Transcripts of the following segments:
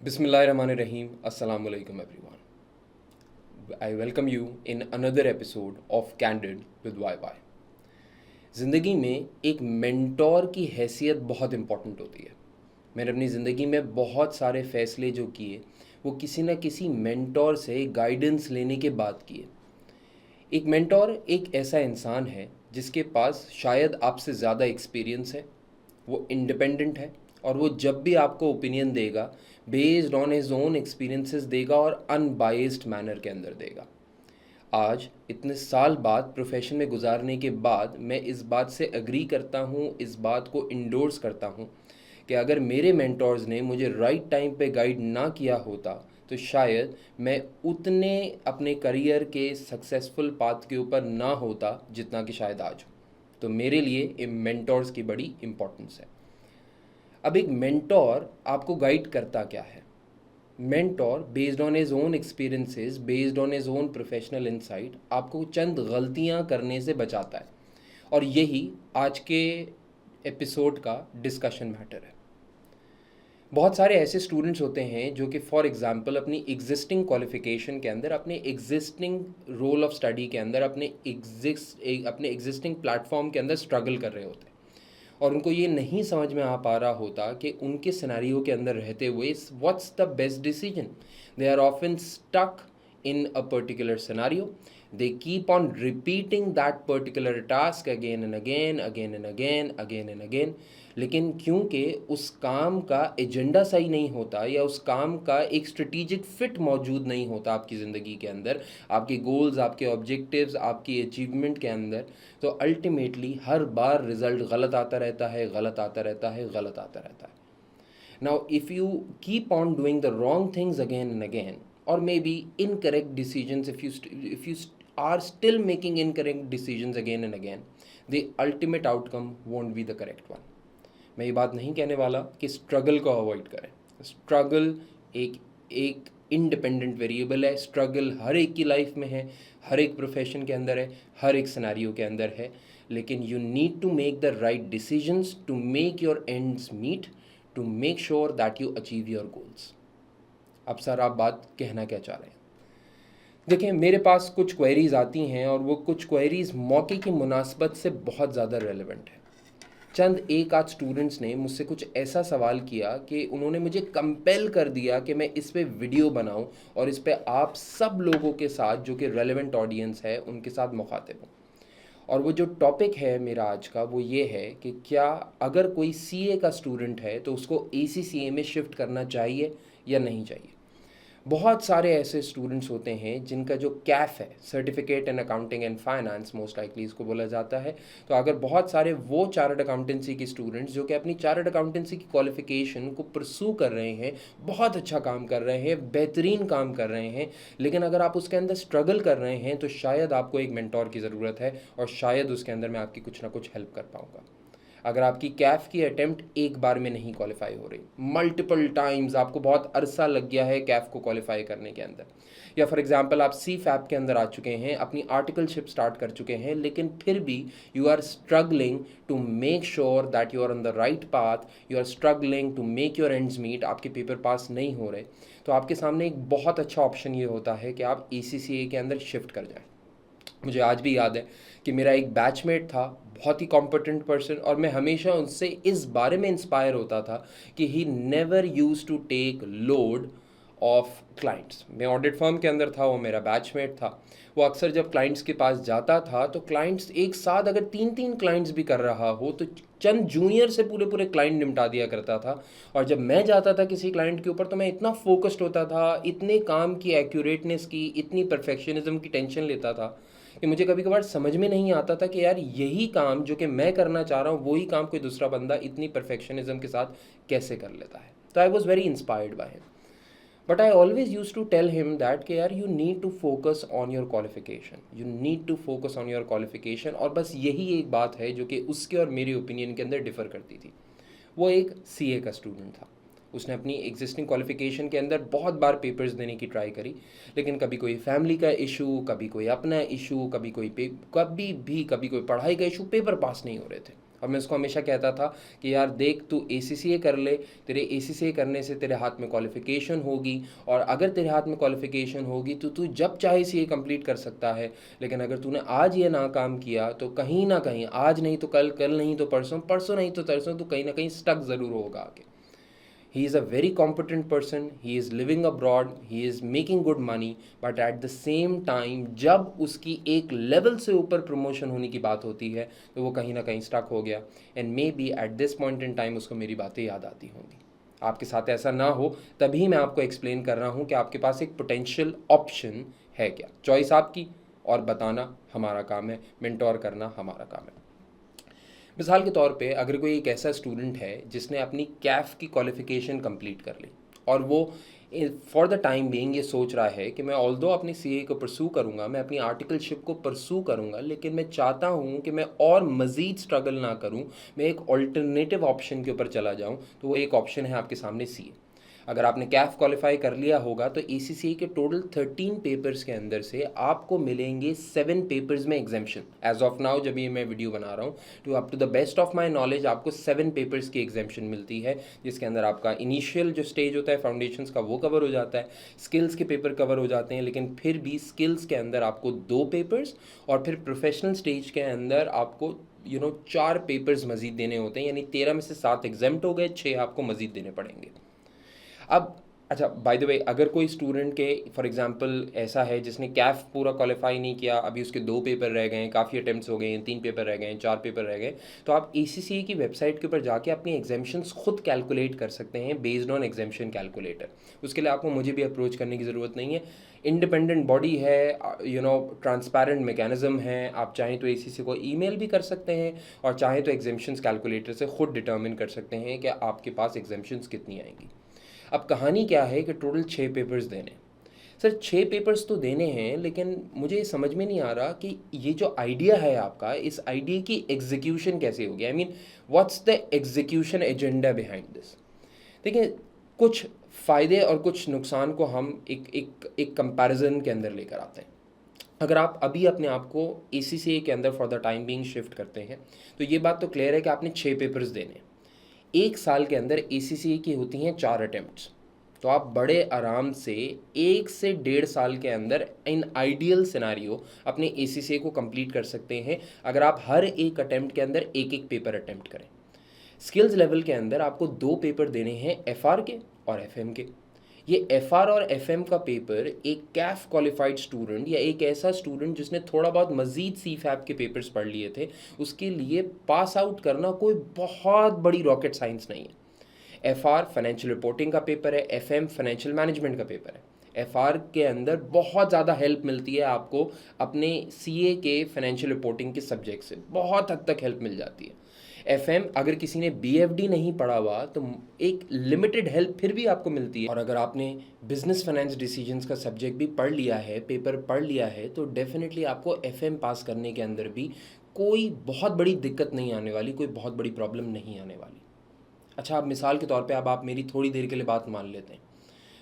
Bismillahirrahmanirrahim. Assalamu alaikum everyone. I welcome you in another episode of Candid with YY. ज़िंदगी में एक mentor की हैसियत बहुत इम्पॉर्टेंट होती है। मैंने अपनी ज़िंदगी में बहुत सारे फ़ैसले जो किए वो किसी न किसी मेंटोर से गाइडेंस लेने के बाद किए। एक मेंटोर एक ऐसा इंसान है जिसके पास शायद आपसे ज़्यादा एक्सपीरियंस है, वो इंडिपेंडेंट है और वो जब भी आपको ओपिनियन देगा based on his own experiences देगा और अनबाइस्ड मैनर के अंदर देगा। आज इतने साल बाद प्रोफेशन में गुजारने के बाद मैं इस बात से एग्री करता हूँ, इस बात को इंडोर्स करता हूँ कि अगर मेरे मेंटोर्स ने मुझे राइट टाइम पे गाइड ना किया होता तो शायद मैं उतने अपने करियर के सक्सेसफुल पाथ के ऊपर ना होता जितना कि शायद आज हूँ। तो मेरे लिए मेंटोर्स की बड़ी इम्पोर्टेंस है। अब एक मेंटोर आपको गाइड करता क्या है? Mentor based on his own experiences, based on his own professional insight आपको चंद गलतियां करने से बचाता है और यही आज के एपिसोड का डिस्कशन मैटर है। बहुत सारे ऐसे स्टूडेंट्स होते हैं जो कि फॉर एग्जांपल अपनी एग्जिस्टिंग क्वालिफिकेशन के अंदर, अपने एग्जिस्टिंग रोल ऑफ स्टडी के अंदर, अपने एग्जिस्टिंग प्लेटफॉर्म के अंदर स्ट्रगल कर रहे होते हैं और उनको ये नहीं समझ में आ पा रहा होता कि उनके सिनेरियो के अंदर रहते हुए what's the best decision. They are often stuck in a particular scenario. They keep on repeating that particular task again and again, again and again, again and again. लेकिन क्योंकि उस काम का एजेंडा सही नहीं होता या उस काम का एक स्ट्रेटेजिक फिट मौजूद नहीं होता आपकी ज़िंदगी के अंदर, आपके गोल्स, आपके ऑब्जेक्टिव्स, आपकी अचीवमेंट के अंदर, तो अल्टीमेटली हर बार रिजल्ट गलत आता रहता है, गलत आता रहता है, गलत आता रहता है। Now, if you keep on doing the wrong things again and again, or maybe incorrect decisions, are still making incorrect decisions again and again, the ultimate outcome won't be the correct one. मैं ये बात नहीं कहने वाला कि struggle को avoid करें। Struggle एक एक इंडिपेंडेंट वेरिएबल है। स्ट्रगल हर एक की लाइफ में है, हर एक प्रोफेशन के अंदर है, हर एक सिनेरियो के अंदर है, लेकिन you need to make the right decisions to make your ends meet, to make sure that you achieve your goals. अब सर आप बात कहना क्या चाह रहे हैं? देखिए, मेरे पास कुछ क्वेरीज आती हैं और वो कुछ क्वेरीज मौके की मुनासबत से बहुत ज़्यादा रेलेवेंट है। चंद एक आध स्टूडेंट्स ने मुझसे कुछ ऐसा सवाल किया कि उन्होंने मुझे कंपेल कर दिया कि मैं इस पे वीडियो बनाऊं और इस पे आप सब लोगों के साथ, जो कि रेलेवेंट ऑडियंस है, उनके साथ मुखातिब हूँ। और वो जो टॉपिक है मेरा आज का वो ये है कि क्या अगर कोई सीए का स्टूडेंट है तो उसको एसीसीए में शिफ्ट करना चाहिए या नहीं चाहिए। बहुत सारे ऐसे स्टूडेंट्स होते हैं जिनका जो कैफ है, certificate in accounting and finance most likely इसको बोला जाता है। तो अगर बहुत सारे वो चार्टर्ड अकाउंटेंसी की स्टूडेंट्स जो कि अपनी चार्टर्ड अकाउंटेंसी की क्वालिफिकेशन को परसू कर रहे हैं, बहुत अच्छा काम कर रहे हैं, बेहतरीन काम कर रहे हैं, लेकिन अगर आप उसके अंदर स्ट्रगल कर रहे हैं तो शायद आपको एक मेंटोर की ज़रूरत है और शायद उसके अंदर मैं आपकी कुछ ना कुछ हेल्प कर पाऊँगा। अगर आपकी कैफ की अटेम्प्ट एक बार में नहीं क्वालिफाई हो रही, मल्टीपल टाइम्स आपको बहुत अरसा लग गया है कैफ को क्वालिफाई करने के अंदर, या फॉर एग्जांपल आप सी फैप के अंदर आ चुके हैं, अपनी आर्टिकलशिप स्टार्ट कर चुके हैं, लेकिन फिर भी you are struggling to make sure that you are on the right path, you are struggling to make your ends meet, आपके पेपर पास नहीं हो रहे, तो आपके सामने एक बहुत अच्छा ऑप्शन ये होता है कि आप एसीसीए के अंदर शिफ्ट कर जाएं। मुझे आज भी याद है कि मेरा एक बैचमेट था, बहुत ही कॉम्पिटेंट पर्सन, और मैं हमेशा उनसे इस बारे में इंस्पायर होता था कि he never use to take load of clients. मैं ऑडिट फर्म के अंदर था, वो मेरा बैचमेट था। वो अक्सर जब क्लाइंट्स के पास जाता था तो क्लाइंट्स एक साथ अगर तीन तीन क्लाइंट्स भी कर रहा हो तो चंद जूनियर से पूरे पूरे क्लाइंट निपटा दिया करता था। और जब मैं जाता था किसी क्लाइंट के ऊपर तो मैं इतना फोकस्ड होता था, इतने काम की एक्यूरेटनेस की, इतनी परफेक्शनिज्म की टेंशन लेता था कि मुझे कभी कभार समझ में नहीं आता था कि यार यही काम जो कि मैं करना चाह रहा हूँ वही काम कोई दूसरा बंदा इतनी परफेक्शनिज्म के साथ कैसे कर लेता है। तो I was very inspired by him, but I always use to tell him that कि यार you need to focus on your qualification, you need to focus on your qualification. और बस यही एक बात है जो कि उसके और मेरी ओपिनियन के अंदर डिफर करती थी। वो एक सीए का स्टूडेंट था, उसने अपनी एग्जिस्टिंग क्वालिफिकेशन के अंदर बहुत बार पेपर्स देने की ट्राई करी, लेकिन कभी कोई फैमिली का इशू, कभी कोई अपना इशू, कभी कोई पढ़ाई का इशू, पेपर पास नहीं हो रहे थे। और मैं उसको हमेशा कहता था कि यार देख, तू ACCA कर ले, तेरे ACCA करने से तेरे हाथ में क्वालिफ़िकेशन होगी, और अगर तेरे हाथ में क्वालिफ़िकेशन होगी तो तू जब चाहे CA कंप्लीट कर सकता है। लेकिन अगर तूने आज ये नाकाम किया तो कहीं ना कहीं, आज नहीं तो कल, कल नहीं तो परसों, परसों नहीं तो तरसों, तो कहीं ना कहीं स्टक ज़रूर होगा आगे। He is a very competent person, he is living abroad, he is making good money, but at the same time जब उसकी एक लेवल से ऊपर प्रमोशन होने की बात होती है तो वो कहीं ना कहीं स्टक हो गया। And may be at this point in time उसको मेरी बातें याद आती होंगी। आपके साथ ऐसा ना हो, तभी मैं आपको एक्सप्लेन कर रहा हूँ कि आपके पास एक पोटेंशियल ऑप्शन है क्या। चॉइस आपकी, और बताना हमारा काम है, मेंटोर करना हमारा काम है। मिसाल के तौर पे अगर कोई एक ऐसा स्टूडेंट है जिसने अपनी कैफ की क्वालिफ़िकेशन कंप्लीट कर ली, और वो फॉर द टाइम बीइंग ये सोच रहा है कि मैं ऑल्दो अपनी CA को परसू करूँगा, मैं अपनी आर्टिकलशिप को परसू करूँगा, लेकिन मैं चाहता हूँ कि मैं और मज़ीद स्ट्रगल ना करूँ, मैं एक ऑल्टरनेटिव ऑप्शन के ऊपर चला जाऊँ, तो वो एक ऑप्शन है आपके सामने CA। अगर आपने कैफ क्वालिफाई कर लिया होगा तो ACCA के टोटल 13 पेपर्स के अंदर से आपको मिलेंगे 7 पेपर्स में एग्जाम्शन। एज ऑफ नाउ जब ये मैं वीडियो बना रहा हूँ, तो up to the best of my knowledge आपको 7 पेपर्स की एग्जाम्शन मिलती है, जिसके अंदर आपका इनिशियल जो स्टेज होता है फाउंडेशंस का वो कवर हो जाता है, स्किल्स के पेपर कवर हो जाते हैं, लेकिन फिर भी स्किल्स के अंदर आपको 2 पेपर्स, और फिर प्रोफेशनल स्टेज के अंदर आपको 4 पेपर्स मजीद देने होते हैं। यानी 13 में से 7 एग्जाम्ट हो गए, 6 आपको मजीद देने पड़ेंगे। अब अच्छा, बाय द वे, अगर कोई स्टूडेंट के फॉर एग्जांपल ऐसा है जिसने कैफ पूरा क्वालिफाई नहीं किया, अभी उसके 2 पेपर रह गए हैं, काफ़ी अटेम्प्ट्स हो गए हैं, 3 पेपर रह गए हैं, 4 पेपर रह गए, तो आप ACCA की वेबसाइट के ऊपर जाके अपनी एग्जाम्शंस खुद कैलकुलेट कर सकते हैं बेस्ड ऑन एग्जाम्शन कैलकुलेटर। उसके लिए आपको मुझे भी अप्रोच करने की ज़रूरत नहीं है, इंडिपेंडेंट बॉडी है, ट्रांसपेरेंट मैकेनिज्म है। आप चाहें तो ACCA को ईमेल भी कर सकते हैं, और चाहें तो एग्जाम्शंस कैलकुलेटर से खुद डिटर्मिन कर सकते हैं कि आपके पास एग्जाम्शंस कितनी आएंगी। अब कहानी क्या है कि टोटल 6 पेपर्स देने। सर 6 पेपर्स तो देने हैं, लेकिन मुझे ये समझ में नहीं आ रहा कि ये जो आइडिया है आपका, इस आइडिया की एग्जीक्यूशन कैसे होगी। I mean what's the execution agenda behind this. देखिए, कुछ फ़ायदे और कुछ नुकसान को हम एक कंपैरिजन के अंदर लेकर आते हैं। अगर आप अभी अपने आप को ACCA के अंदर for the time being shift करते हैं, तो ये बात तो क्लियर है कि आपने 6 पेपर्स देने हैं। एक साल के अंदर ACCA की होती हैं 4 अटेम्प्ट्स, तो आप बड़े आराम से 1 से 1.5 साल के अंदर इन आइडियल सिनारियो अपने ACCA को कंप्लीट कर सकते हैं, अगर आप हर एक अटेम्प्ट के अंदर एक एक पेपर अटेम्प्ट करें। स्किल्स लेवल के अंदर आपको 2 पेपर देने हैं, FR के और FM के। ये FR और FM का पेपर एक कैफ क्वालिफाइड स्टूडेंट या एक ऐसा स्टूडेंट जिसने थोड़ा बहुत मज़ीद CFAP के पेपर्स पढ़ लिए थे, उसके लिए पास आउट करना कोई बहुत बड़ी रॉकेट साइंस नहीं है। FR फाइनेंशियल रिपोर्टिंग का पेपर है, FM फाइनेंशियल मैनेजमेंट का पेपर है। FR के अंदर बहुत ज़्यादा हेल्प मिलती है आपको अपने CA के फाइनेंशियल रिपोर्टिंग के सब्जेक्ट से, बहुत हद तक हेल्प मिल जाती है। FM अगर किसी ने BFD नहीं पढ़ा हुआ तो एक लिमिटेड हेल्प फिर भी आपको मिलती है, और अगर आपने बिजनेस फाइनेंस डिसीजंस का सब्जेक्ट भी पढ़ लिया है, पेपर पढ़ लिया है, तो डेफिनेटली आपको FM पास करने के अंदर भी कोई बहुत बड़ी दिक्कत नहीं आने वाली, कोई बहुत बड़ी प्रॉब्लम नहीं आने वाली। अच्छा, अब मिसाल के तौर पे अब आप मेरी थोड़ी देर के लिए बात मान लेते हैं,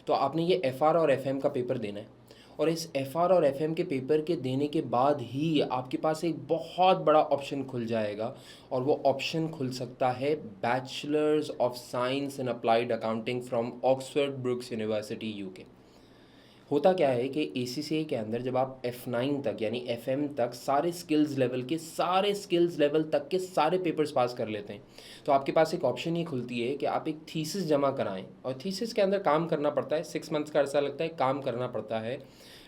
तो आपने ये FR और FM का पेपर देना है, और इस FR और FM के पेपर के देने के बाद ही आपके पास एक बहुत बड़ा ऑप्शन खुल जाएगा, और वो ऑप्शन खुल सकता है bachelors of science in applied accounting from Oxford brooks university UK। होता क्या है कि ACCA के अंदर जब आप F9 तक यानी FM तक सारे स्किल्स लेवल तक के सारे पेपर्स पास कर लेते हैं, तो आपके पास एक ऑप्शन ये खुलती है कि आप एक थीसिस जमा कराएं, और थीसिस के अंदर काम करना पड़ता है, 6 मंथ्स का अर्सा लगता है, काम करना पड़ता है,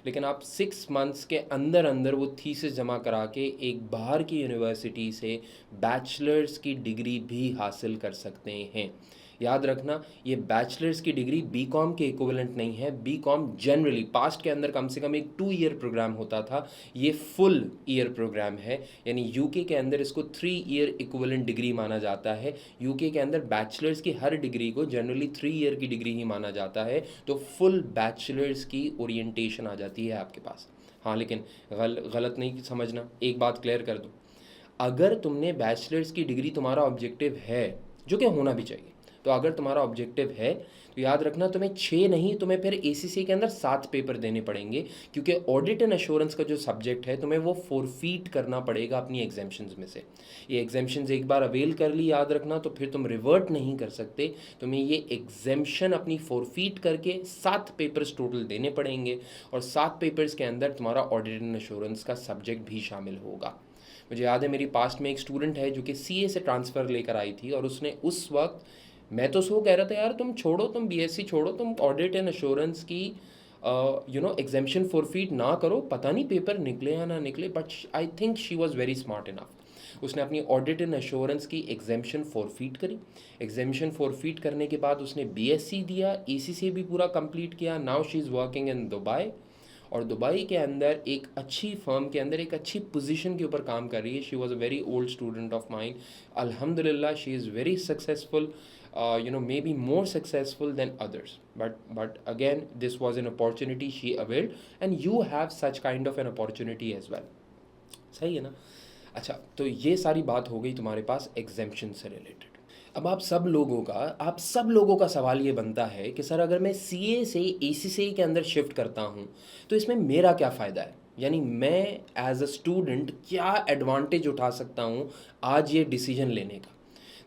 लेकिन आप 6 मंथ्स के अंदर अंदर वो थीसिस जमा करा के एक बाहर की यूनिवर्सिटी से बैचलर्स की डिग्री भी हासिल कर सकते हैं। याद रखना, ये बैचलर्स की डिग्री BCom के इक्विवेलेंट नहीं है। BCom जनरली पास्ट के अंदर कम से कम एक 2 ईयर प्रोग्राम होता था, ये फुल ईयर प्रोग्राम है, यानी UK के अंदर इसको 3 ईयर इक्विवेलेंट डिग्री माना जाता है। UK के अंदर बैचलर्स की हर डिग्री को जनरली 3 ईयर की डिग्री ही माना जाता है, तो फुल बैचलर्स की ओरिएंटेशन आ जाती है आपके पास। हाँ, लेकिन गलत नहीं समझना, एक बात क्लियर कर दूँ, अगर तुमने बैचलर्स की डिग्री तुम्हारा ऑब्जेक्टिव है, जो कि होना भी चाहिए, तो अगर तुम्हारा ऑब्जेक्टिव है तो याद रखना तुम्हें 6 नहीं, तुम्हें फिर ACCA के अंदर 7 पेपर देने पड़ेंगे, क्योंकि ऑडिट एंड एश्योरेंस का जो सब्जेक्ट है तुम्हें वो फोरफीट करना पड़ेगा अपनी एग्जाम्शंस में से। ये एग्जाम्शंस एक बार अवेल कर ली, याद रखना, तो फिर तुम रिवर्ट नहीं कर सकते, तुम्हें ये एग्जाम्शन अपनी फोरफीट करके 7 पेपर्स टोटल देने पड़ेंगे, और 7 पेपर्स के अंदर तुम्हारा ऑडिट एंड एश्योरेंस का सब्जेक्ट भी शामिल होगा। मुझे याद है मेरी पास्ट में एक स्टूडेंट है जो कि CA से ट्रांसफ़र लेकर आई थी, और उसने उस वक्त, मैं तो उसको कह रहा था यार तुम छोड़ो, तुम BSc छोड़ो, तुम ऑडिट एंड एश्योरेंस की एग्जाम्शन फोरफीट ना करो, पता नहीं पेपर निकले या ना निकले, but I think she was very smart enough. उसने अपनी ऑडिट एंड एश्योरेंस की एग्जाम्शन फोरफीट करी। एग्जाम्शन फोरफीट करने के बाद उसने BSc दिया, ACCA भी पूरा कंप्लीट किया। Now she is working in Dubai, और दुबई के अंदर एक अच्छी फर्म के अंदर एक अच्छी पोजीशन के ऊपर काम कर रही है। She was a very old student of mine, अल्हम्दुलिल्लाह she is very successful, maybe more successful than others, but again this was an opportunity she availed, and you have such kind of an opportunity as well। सही है ना? अच्छा, तो ये सारी बात हो गई तुम्हारे पास एग्जाम्पशन से रिलेटेड। अब आप सब लोगों का सवाल ये बनता है कि सर अगर मैं CA से ACCA के अंदर शिफ्ट करता हूँ तो इसमें मेरा क्या फ़ायदा है, यानी मैं एज अ स्टूडेंट क्या एडवांटेज उठा सकता हूँ आज ये डिसीजन लेने का।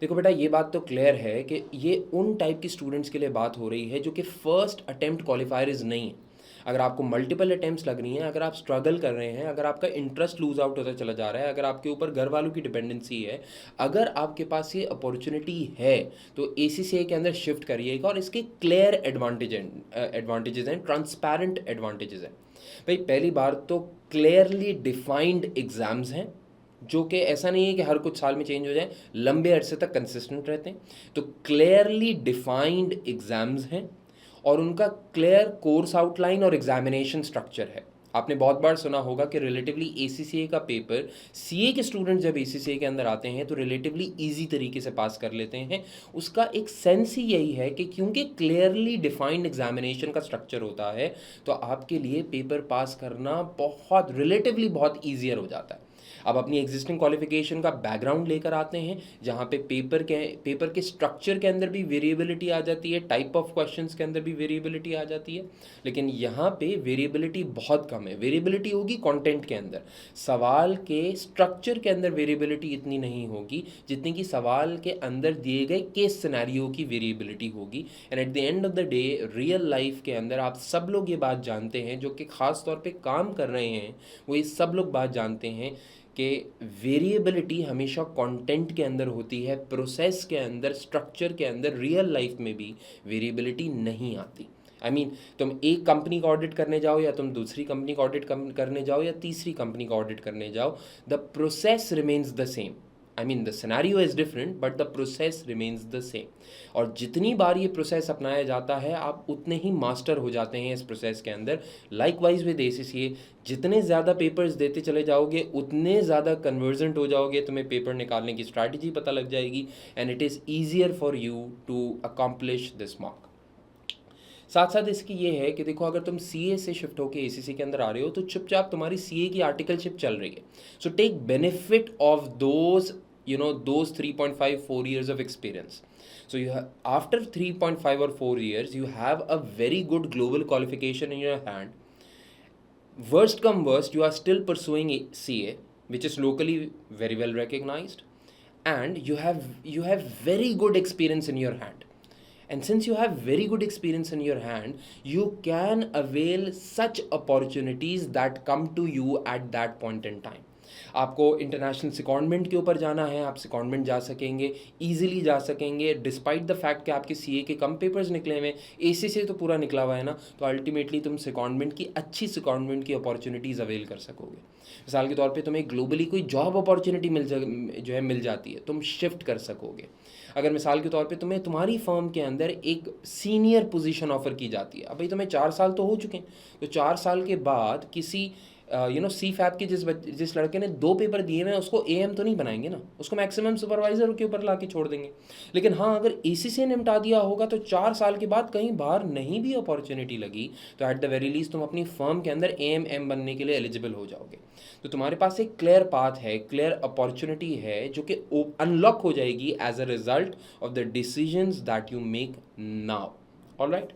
देखो बेटा, ये बात तो क्लियर है कि ये उन टाइप की स्टूडेंट्स के लिए बात हो रही है जो कि फर्स्ट अटेम्प्ट क्वालिफायर्स नहीं है। अगर आपको मल्टीपल अटेम्प्ट्स लग रही हैं, अगर आप स्ट्रगल कर रहे हैं, अगर आपका इंटरेस्ट लूज आउट होता चला जा रहा है, अगर आपके ऊपर घर वालों की डिपेंडेंसी है, अगर आपके पास ये अपॉर्चुनिटी है तो ACCA के अंदर शिफ्ट करिएगा, और इसके क्लियर एडवांटेजेस हैं, ट्रांसपेरेंट एडवांटेजेस हैं। भाई पहली बार तो क्लियरली डिफाइंड एग्ज़ाम्स हैं, जो कि ऐसा नहीं है कि हर कुछ साल में चेंज हो जाए, लंबे अरसे तक कंसिस्टेंट रहते हैं। तो क्लियरली डिफाइंड एग्ज़ाम्स हैं, और उनका क्लियर कोर्स आउटलाइन और एग्जामिनेशन स्ट्रक्चर है। आपने बहुत बार सुना होगा कि रिलेटिवली ACCA का पेपर CA के स्टूडेंट जब ACCA के अंदर आते हैं तो रिलेटिवली ईजी तरीके से पास कर लेते हैं। उसका एक सेंस ही यही है कि क्योंकि क्लियरली डिफाइंड एग्जामिनेशन का स्ट्रक्चर होता है तो आपके लिए पेपर पास करना रिलेटिवली बहुत ईजियर हो जाता है। अब अपनी एग्जिस्टिंग क्वालिफिकेशन का बैकग्राउंड लेकर आते हैं, जहाँ पे पेपर के स्ट्रक्चर के अंदर भी वेरिएबिलिटी आ जाती है, टाइप ऑफ क्वेश्चंस के अंदर भी वेरिएबिलिटी आ जाती है, लेकिन यहाँ पे वेरिएबिलिटी बहुत कम है। वेरिएबिलिटी होगी कंटेंट के अंदर, सवाल के स्ट्रक्चर के अंदर वेरिएबिलिटी इतनी नहीं होगी जितनी कि सवाल के अंदर दिए गए केस सिनेरियो की वेरिएबिलिटी होगी। And at the end of the day real life के अंदर आप सब लोग ये बात जानते हैं, जो कि ख़ास तौर पे काम कर रहे हैं, वो ये सब लोग बात जानते हैं कि वेरिएबिलिटी हमेशा कंटेंट के अंदर होती है, प्रोसेस के अंदर, स्ट्रक्चर के अंदर। रियल लाइफ में भी वेरिएबिलिटी नहीं आती। आई मीन तुम एक कंपनी का ऑडिट करने जाओ, या तुम दूसरी कंपनी का ऑडिट करने जाओ, या तीसरी कंपनी का ऑडिट करने जाओ, the process remains the same. I mean the scenario is different but the process remains the same. और जितनी बार ये प्रोसेस अपनाया जाता है आप उतने ही मास्टर हो जाते हैं इस प्रोसेस के अंदर। लाइकवाइज विद ACCA, जितने ज़्यादा पेपर्स देते चले जाओगे उतने ज़्यादा कन्वर्जेंट हो जाओगे, तुम्हें पेपर निकालने की स्ट्रैटेजी पता लग जाएगी, and it is easier for you to accomplish this mark. साथ साथ इसकी ये है कि देखो, अगर तुम CA से शिफ्ट होकर ACCA के अंदर आ रहे हो तो चुपचाप तुम्हारी CA की आर्टिकलशिप चल रही है। So take benefit of those 3.5-4 years of experience. So after 3.5 or 4 years you have a very good global qualification in your hand. Worst come worst, you are still pursuing CA, which is locally very well recognized, and you have very good experience in your hand. And since you have very good experience in your hand, you can avail such opportunities that come to you at that point in time. आपको international सेकॉन्डमेंट के ऊपर जाना है, आप सेकॉन्डमेंट जा सकेंगे, easily जा सकेंगे, डिस्पाइट द फैक्ट कि आपके CA के कम पेपर्स निकले हुए हैं, ACCA तो पूरा निकला हुआ है ना, तो अल्टीमेटली तुम सेकॉन्डमेंट की अच्छी सेकॉन्डमेंट की अपॉर्चुनिटीज़ अवेल कर सकोगे। मिसाल के तौर पे तुम्हें ग्लोबली कोई जॉब अपॉर्चुनिटी मिल जाती है, तुम शिफ्ट कर सकोगे। अगर मिसाल के तौर पे तुम्हें तुम्हारी फर्म के अंदर एक सीनियर पोजीशन ऑफर की जाती है, अब भाई तुम्हें 4 साल तो हो चुके हैं, तो 4 साल के बाद किसी सी फैप के जिस लड़के ने 2 पेपर दिए हुए हैं उसको एएम तो नहीं बनाएंगे ना, उसको मैक्सिमम सुपरवाइजर के ऊपर ला के छोड़ देंगे। लेकिन हाँ, अगर एसीसी ने निपटा दिया होगा तो 4 साल के बाद कहीं बाहर नहीं भी अपॉर्चुनिटी लगी तो एट द वेरी लीस्ट तुम अपनी फर्म के अंदर एएम बनने के लिए एलिजिबल हो जाओगे। तो तुम्हारे पास एक क्लियर पाथ है, क्लियर अपॉर्चुनिटी है जो कि अनलॉक हो जाएगी as a result of the decisions that you make now. Alright,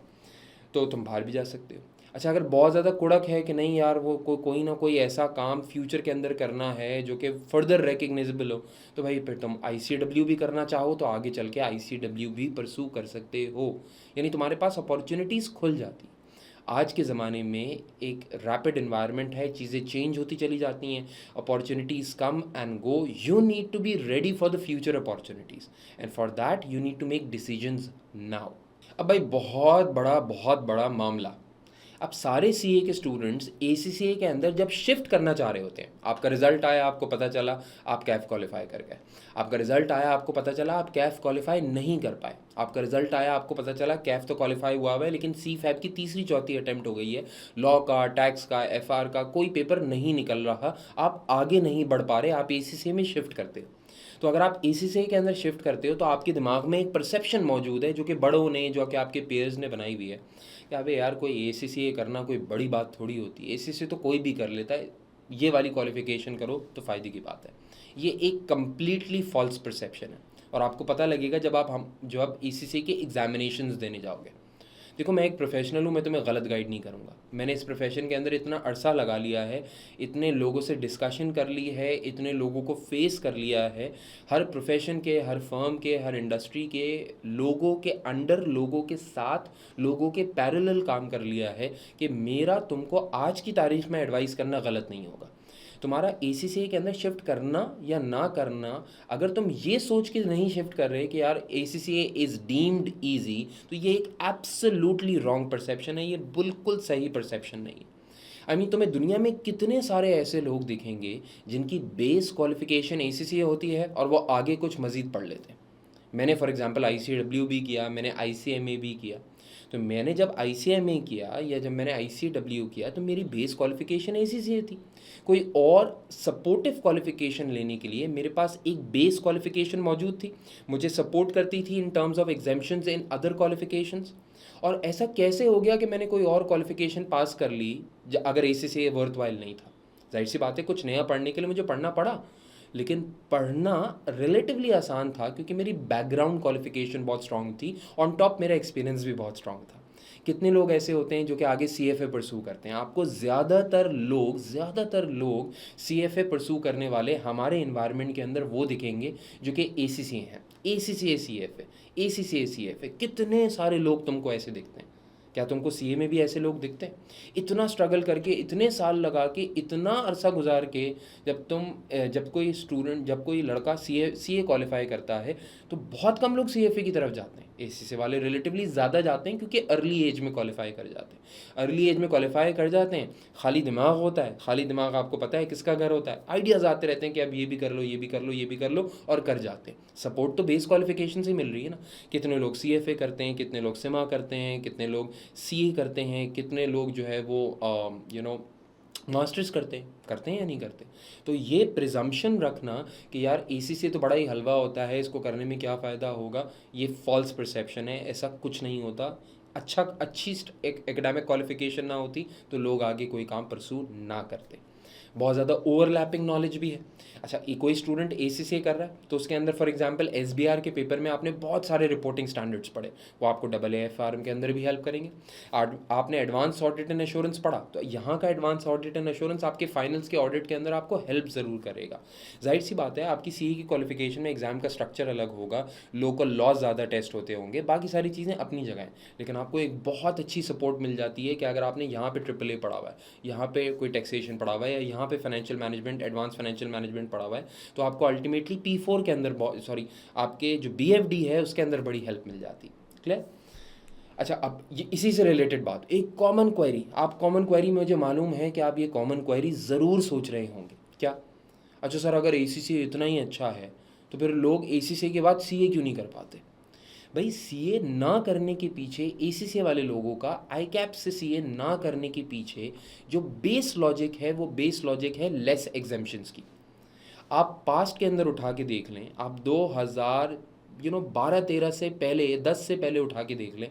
तो तुम बाहर भी जा सकते हो। अच्छा, अगर बहुत ज़्यादा कुड़क है कि नहीं यार वो कोई ना कोई ऐसा काम फ्यूचर के अंदर करना है जो कि फर्दर रिकग्नाइजेबल हो, तो भाई फिर तुम ICW भी करना चाहो तो आगे चल के ICW भी परसू कर सकते हो, यानी तुम्हारे पास अपॉर्चुनिटीज़ खुल जाती। आज के ज़माने में एक रैपिड इन्वायरमेंट है, चीज़ें चेंज होती चली जाती हैं, opportunities come and go, you need to be ready for the future opportunities and for that you need to make decisions now. अब भाई बहुत बड़ा मामला, अब सारे सीए के स्टूडेंट्स ACCA के अंदर जब शिफ्ट करना चाह रहे होते हैं, आपका रिजल्ट आया, आपको पता चला आप कैफ क्वालिफाई कर गए, आपका रिजल्ट आया, आपको पता चला आप कैफ क्वालिफाई नहीं कर पाए, आपका रिजल्ट आया, आपको पता चला कैफ तो क्वालिफाई हुआ है लेकिन सी फैप की तीसरी चौथी अटेम्प्ट हो गई है, लॉ का, टैक्स का, FR का कोई पेपर नहीं निकल रहा, आप आगे नहीं बढ़ पा रहे, आप ACCA में शिफ्ट करते हो। तो अगर आप ACCA के अंदर शिफ्ट करते हो तो आपके दिमाग में एक परसेप्शन मौजूद है जो कि बड़ों ने, जो कि आपके पेयर्स ने बनाई हुई है कि अबे यार कोई ACCA करना कोई बड़ी बात थोड़ी होती है, ACCA तो कोई भी कर लेता है, ये वाली क्वालिफिकेशन करो तो फ़ायदे की बात है। ये एक कम्प्लीटली फॉल्स परसेप्शन है और आपको पता लगेगा जब आप ACCA के एग्जामिनेशंस देने जाओगे। देखो, मैं एक प्रोफेशनल हूँ, मैं तुम्हें गलत गाइड नहीं करूँगा, मैंने इस प्रोफेशन के अंदर इतना अरसा लगा लिया है, इतने लोगों से डिस्कशन कर ली है, इतने लोगों को फेस कर लिया है, हर प्रोफेशन के, हर फर्म के, हर इंडस्ट्री के लोगों के अंडर, लोगों के साथ, लोगों के पैरेलल काम कर लिया है कि मेरा तुमको आज की तारीख में एडवाइस करना गलत नहीं होगा। तुम्हारा ACCA के अंदर शिफ्ट करना या ना करना, अगर तुम ये सोच के नहीं शिफ्ट कर रहे कि यार ACCA इज़ डीम्ड ईजी, तो ये एक एब्सोल्युटली रॉन्ग परसेप्शन है, ये बिल्कुल सही परसेप्शन नहीं है। तुम्हें दुनिया में कितने सारे ऐसे लोग दिखेंगे जिनकी बेस क्वालिफिकेशन ACCA होती है और वो आगे कुछ मज़ीद पढ़ लेते हैं। मैंने फॉर एग्जांपल ICW भी किया, मैंने ICMA भी किया। तो मैंने जब ICMA किया या जब मैंने ICW किया तो मेरी बेस क्वालिफिकेशन ACCA थी। कोई और सपोर्टिव क्वालिफिकेशन लेने के लिए मेरे पास एक बेस क्वालिफिकेशन मौजूद थी, मुझे सपोर्ट करती थी in terms of exemptions in other qualifications. और ऐसा कैसे हो गया कि मैंने कोई और क्वालिफिकेशन पास कर ली अगर ACCA वर्थवाइल नहीं था? जाहिर सी बात है, कुछ नया पढ़ने के लिए मुझे पढ़ना पड़ा, लेकिन पढ़ना रिलेटिवली आसान था क्योंकि मेरी बैकग्राउंड क्वालिफिकेशन बहुत स्ट्रांग थी, ऑन टॉप मेरा एक्सपीरियंस भी बहुत स्ट्रांग था। कितने लोग ऐसे होते हैं जो कि आगे CFA परसू करते हैं? आपको ज़्यादातर लोग CFA परसू करने वाले हमारे इन्वायरमेंट के अंदर वो दिखेंगे जो कि ACCA हैं, ACCA CFA, ACCA CFA, कितने सारे लोग तुमको ऐसे दिखते हैं। क्या तुमको CA में भी ऐसे लोग दिखते हैं? इतना स्ट्रगल करके, इतने साल लगा के, इतना अरसा गुजार के जब कोई लड़का CA क्वालिफाई करता है तो बहुत कम लोग CFA की तरफ जाते हैं। ACCA वाले रिलेटिवली ज़्यादा जाते हैं क्योंकि अर्ली एज में क्वालिफाई कर जाते हैं, खाली दिमाग होता है, खाली दिमाग आपको पता है किसका घर होता है, आइडियाज़ आते रहते हैं कि अब ये भी कर लो, ये भी कर लो, ये भी कर लो, और कर जाते हैं। सपोर्ट तो बेस क्वालिफिकेशन से मिल रही है ना। कितने लोग CFA करते हैं, कितने लोग सिमा करते हैं, कितने लोग CA करते हैं, कितने लोग जो है वो मास्टर्स करते हैं या नहीं करते? तो ये प्रिजम्पशन रखना कि यार ACCA तो बड़ा ही हलवा होता है, इसको करने में क्या फ़ायदा होगा, ये फॉल्स परसेप्शन है, ऐसा कुछ नहीं होता। अच्छी एक एकेडमिक क्वालिफिकेशन ना होती तो लोग आगे कोई काम परसू ना करते। बहुत ज़्यादा ओवरलैपिंग नॉलेज भी है। अच्छा, कोई स्टूडेंट ACCA कर रहा है तो उसके अंदर फॉर एग्जांपल SBR के पेपर में आपने बहुत सारे रिपोर्टिंग स्टैंडर्ड्स पढ़े, वो आपको AAFR के अंदर भी हेल्प करेंगे। आपने एडवांस ऑडिट एंड एश्योरेंस पढ़ा तो यहाँ का एडवांस ऑडिट एंड एश्योरेंस आपके फाइनल्स के ऑडिट के अंदर आपको हेल्प ज़रूर करेगा। जाहिर सी बात है, आपकी CA की क्वालिफिकेशन में एग्जाम का स्ट्रक्चर अलग होगा, लोकल लॉ ज़्यादा टेस्ट होते होंगे, बाकी सारी चीज़ें अपनी जगह हैं, लेकिन आपको एक बहुत अच्छी सपोर्ट मिल जाती है कि अगर आपने यहाँ पे AAA पढ़ा हुआ है, यहाँ पे कोई टैक्सेशन पढ़ा हुआ है, या यहाँ पे financial management, advance financial management पढ़ा हुआ है, तो आपको अल्टीमेटली P4 के अंदर आपके जो BFD है उसके अंदर बड़ी हेल्प मिल जाती है। क्लियर? अच्छा, अब ये इसी से रिलेटेड बात, एक कॉमन क्वेरी मुझे मालूम है कि आप ये कॉमन क्वेरी ज़रूर सोच रहे होंगे। क्या? अच्छा सर, अगर ACCA इतना ही अच्छा है तो फिर लोग ACCA के बाद CA क्यों नहीं कर पाते? भाई सीए ना करने के पीछे, एसीसीए वाले लोगों का आई कैप से सीए ना करने के पीछे जो बेस लॉजिक है, वो बेस लॉजिक है लेस एग्जेम्पशंस की। आप पास्ट के अंदर उठा के देख लें, आप 2000 12-13 से पहले, 10 से पहले उठा के देख लें,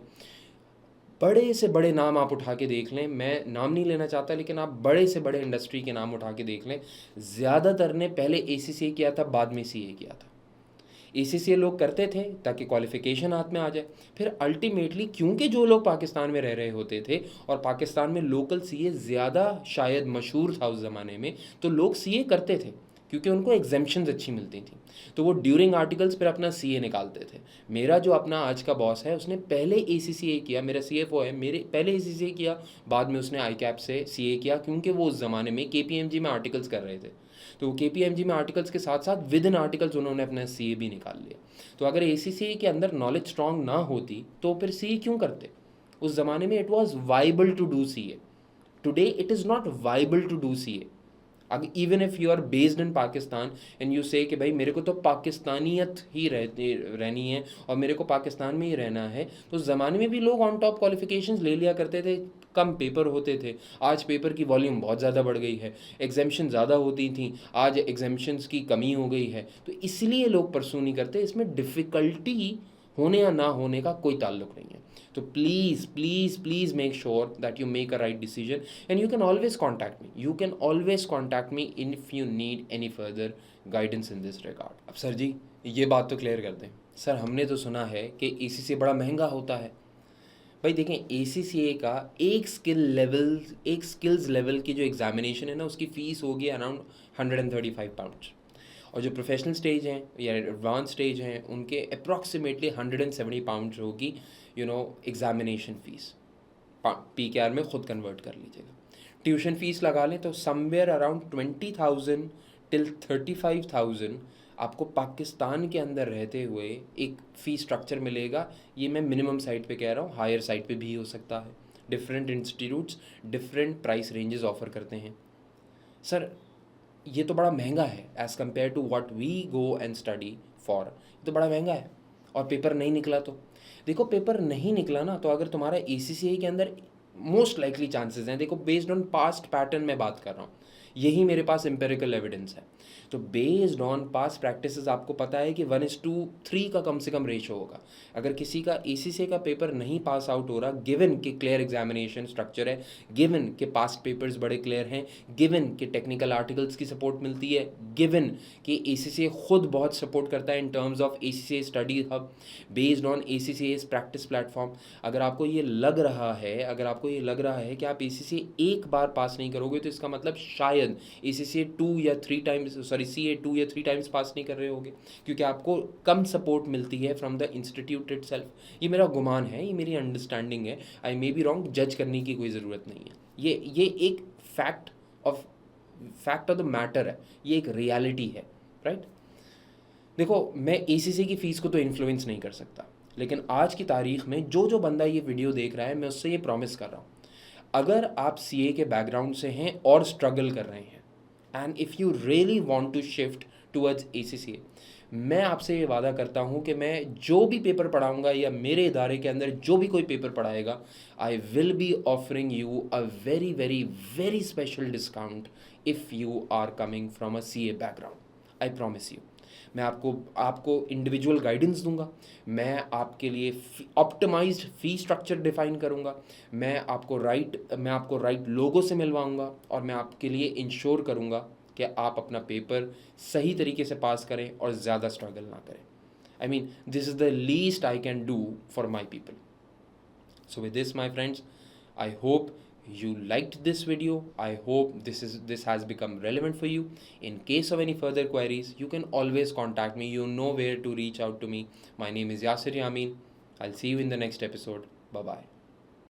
बड़े से बड़े नाम आप उठा के देख लें, मैं नाम नहीं लेना चाहता लेकिन आप बड़े से बड़े इंडस्ट्री के नाम उठा के देख लें, ज़्यादातर ने पहले एसीसीए किया था, बाद में सीए किया था। एसीसीए लोग करते थे ताकि क्वालिफिकेशन हाथ में आ जाए, फिर अल्टीमेटली क्योंकि जो लोग पाकिस्तान में रह रहे होते थे और पाकिस्तान में लोकल सीए ज़्यादा शायद मशहूर था उस ज़माने में, तो लोग सीए करते थे क्योंकि उनको एग्जेम्पशंस अच्छी मिलती थी, तो वो ड्यूरिंग आर्टिकल्स पर अपना सीए निकालते थे। मेरा जो अपना आज का बॉस है उसने पहले एसीसीए किया, मेरा सीएफओ है, मेरे पहले एसीसीए किया, बाद में उसने आई कैप से सीए किया, क्योंकि वो उस ज़माने में केपीएमजी में आर्टिकल्स कर रहे थे, तो केपीएमजी में आर्टिकल्स के साथ साथ विद इन आर्टिकल्स उन्होंने अपना सीए भी निकाल लिया। तो अगर एसीसीए के अंदर नॉलेज स्ट्रांग ना होती तो फिर सीए क्यों करते? उस ज़माने में it was viable to do CA, today it is not viable to do CA. अगर even if you are based in Pakistan and you say कि भाई मेरे को तो पाकिस्तानियत ही रहनी है और मेरे को पाकिस्तान में ही रहना है, तो उस ज़माने में भी लोग ऑन टॉप क्वालिफिकेशंस ले लिया करते थे, कम पेपर होते थे। आज पेपर की वॉल्यूम बहुत ज़्यादा बढ़ गई है, एग्जामेशन ज़्यादा होती थी, आज एग्जामेशंस की कमी हो गई है, तो इसलिए लोग परसू नहीं करते। इसमें डिफ़िकल्टी होने या ना होने का कोई ताल्लुक नहीं है। तो please please please make sure that you make a right decision and you can always contact me, you can always contact me if you need any further guidance in this regard. अब sir जी ये बात तो clear कर दें, sir हमने तो सुना है कि एसीसीए बड़ा महंगा होता है। भाई देखें, एसीसीए का एक स्किल्स लेवल की जो एग्जामिनेशन है ना, उसकी फ़ीस होगी अराउंड £135, और जो प्रोफेशनल स्टेज हैं या एडवांस स्टेज हैं उनके अप्रॉक्सीमेटली £170 होगी एग्जामिनेशन फ़ीस। PKR में ख़ुद कन्वर्ट कर लीजिएगा, ट्यूशन फ़ीस लगा लें तो समवेयर अराउंड 20,000 till 35,000 आपको पाकिस्तान के अंदर रहते हुए एक फ़ी स्ट्रक्चर मिलेगा। ये मैं मिनिमम साइट पे कह रहा हूँ, हायर साइट पे भी हो सकता है। Different institutes different price ranges offer करते हैं। सर ये तो बड़ा महंगा है as compare to what we go and study for, तो बड़ा महंगा है। और पेपर नहीं निकला तो देखो, पेपर नहीं निकला ना, तो अगर तुम्हारा ACCA के अंदर मोस्ट लाइकली चांसेस हैं, देखो बेस्ड ऑन पास्ट पैटर्न मैं बात कर रहा हूँ, यही मेरे पास एम्पेरिकल एविडेंस है। तो बेस्ड ऑन पास्ट प्रैक्टिसेस आपको पता है कि 1:3 का कम से कम रेशो होगा। अगर किसी का ACCA का पेपर नहीं पास आउट हो रहा, गिवन कि क्लियर एग्जामिनेशन स्ट्रक्चर है, गिवन कि पास्ट पेपर्स बड़े क्लियर हैं, गिवन कि टेक्निकल आर्टिकल्स की सपोर्ट मिलती है, गिवन कि ACCA खुद बहुत सपोर्ट करता है in terms of ACCA study hub based on ACCA's practice platform. अगर आपको ये लग रहा है कि आप ACCA एक बार पास नहीं करोगे, तो इसका मतलब शायद ACCA 2 या 3 टाइम्स CA 2 या 3 टाइम्स पास नहीं कर रहे होगे, क्योंकि आपको कम सपोर्ट मिलती है फ्रॉम द इंस्टीट्यूट इटसेल्फ। ये मेरा गुमान है, ये मेरी अंडरस्टैंडिंग है, आई मे बी रॉन्ग, जज करने की कोई ज़रूरत नहीं है। ये एक फैक्ट ऑफ द मैटर है, ये एक रियलिटी है, राइट। देखो मैं ACCA की फ़ीस को तो इन्फ्लुएंस नहीं कर सकता, लेकिन आज की तारीख़ में जो बंदा ये वीडियो देख रहा है, मैं उससे ये प्रॉमिस कर रहा हूँ, अगर आप CA के बैकग्राउंड से हैं और स्ट्रगल कर रहे हैं and if you really want to shift towards ACCA, मैं आपसे ये वादा करता हूँ कि मैं जो भी पेपर पढ़ाऊँगा या मेरे इदारे के अंदर जो भी कोई पेपर पढ़ाएगा, I will be offering you a very very very special discount if you are coming from a CA background, I promise you. मैं आपको इंडिविजुअल गाइडेंस दूंगा, मैं आपके लिए ऑप्टिमाइज्ड फ़ी स्ट्रक्चर डिफ़ाइन करूंगा, मैं आपको राइट लोगों से मिलवाऊंगा, और मैं आपके लिए इंश्योर करूंगा कि आप अपना पेपर सही तरीके से पास करें और ज़्यादा स्ट्रगल ना करें। I mean this is the least I can do for my people. So with this, my friends, I hope you liked this video. I hope this has become relevant for you. In case of any further queries, you can always contact me. You know where to reach out to me. My name is Yasir Yamin. I'll see you in the next episode. Bye bye.